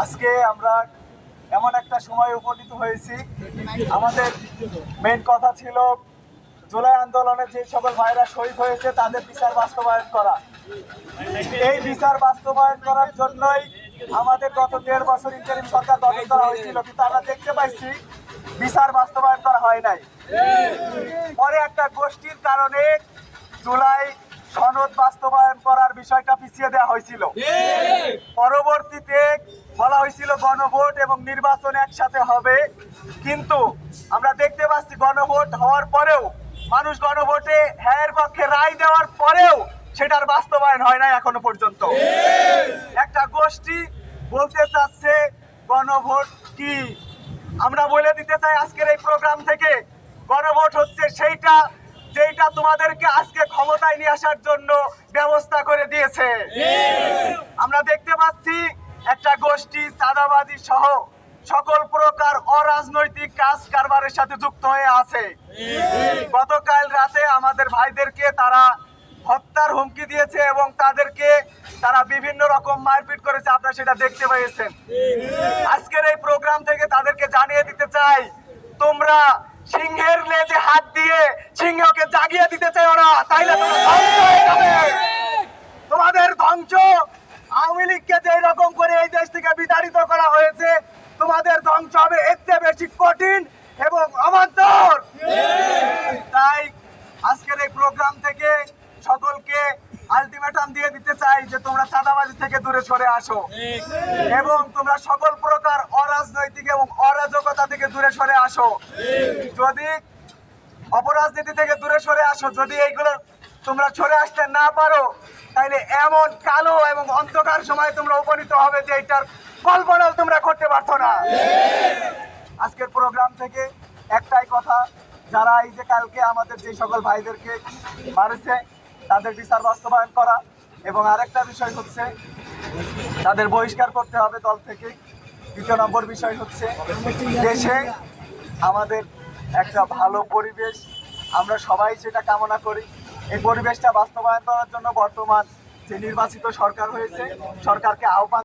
আজকে আমরা এমন একটা সময় উপনীত হয়েছি, আমাদের মেইন কথা ছিল জুলাই আন্দোলনে যে সকল ভাইরা শহীদ হয়েছে তাদের বিচার বাস্তবায়ন করা। এই বিচার বাস্তবায়ন করার জন্যই আমাদের গত 1.5 বছর ইন্টারিম সরকার গঠন করা হয়েছিল, কিন্তু আমরা দেখতে পাইছি বিচার বাস্তবায়ন করা হয় নাই। পরে একটা গোষ্ঠীর কারণে জুলাই সনদ বাস্তবায়ন করার বিষয়টা পিছিয়ে দেওয়া হয়েছিল। পরবর্তীতে বলা হয়েছিল গণভোট এবং নির্বাচন একসাথে হবে, কিন্তু আমরা দেখতে পাচ্ছি গণভোট হওয়ার পরেও, মানুষ গণভোটে হ্যাঁ পক্ষে রায় দেওয়ার পরেও সেটার বাস্তবায়ন হয় না এখনো পর্যন্ত। একটা গোষ্ঠী বলতে চাচ্ছে গণভোট কি। আমরা বলে দিতে চাই আজকের এই প্রোগ্রাম থেকে, গণভোট হচ্ছে সেইটা যেটা তোমাদেরকে আজকে ক্ষমতায় নিয়ে আসার জন্য ব্যবস্থা করে দিয়েছে। আমরা দেখতে পাচ্ছি একটা গোষ্ঠী চাঁদাবাজি সহ সকল প্রকার অরাজনৈতিক কাজ কারবারের সাথে যুক্ত হয়ে আছে। গতকাল রাতে আমাদের ভাইদেরকে তারা হত্যার হুমকি দিয়েছে এবং তারা বিভিন্ন রকম মারপিট করেছে, আপনারা সেটা দেখতে পেয়েছেন। আজকের এই প্রোগ্রাম থেকে তাদেরকে জানিয়ে দিতে চাই, তোমরা সিংহের লেজে হাত দিয়ে সিংহকে জাগিয়ে দিতে চাও না, তাইলে তোমাদের ধ্বংস। আওয়ামী লীগকে যে রকম করে এই দেশ থেকে বিতাড়িত করা হয়েছে, তোমাদের ধ্বংস হবে এর চেয়ে বেশি কঠিন এবং অবান্তর। তাই আজকের এই প্রোগ্রাম থেকে সকলকে আলটিমেটাম দিয়ে দিতে চাই যে তোমরা চাঁদাবাজি থেকে দূরে সরে আসো এবং তোমরা সকল প্রকার অরাজনৈতিক এবং অরাজকতা থেকে দূরে সরে আসো। যদি অপরাজনীতি থেকে দূরে সরে আসো, যদি এইগুলো তোমরা সরে আসতে না পারো, তাইলে এমন কালো এবং অন্ধকার সময় তোমরা উপনীত হবে যে এটার কল্পনাও তোমরা করতে পারছো না। আজকের প্রোগ্রাম থেকে একটাই কথা, যারা এই যে কালকে আমাদের যে সকল ভাইদেরকে মারেছে তাদের বিচার বাস্তবায়ন করা, এবং আরেকটা বিষয় হচ্ছে তাদের বহিষ্কার করতে হবে দল থেকে। 2 নম্বর বিষয় হচ্ছে দেশে আমাদের একটা ভালো পরিবেশ, আমরা সবাই সেটা কামনা করি। এই পরিবেশটা বাস্তবায়ন করার জন্য বর্তমান যে নির্বাচিত সরকার হয়েছে, সরকারকে আহ্বান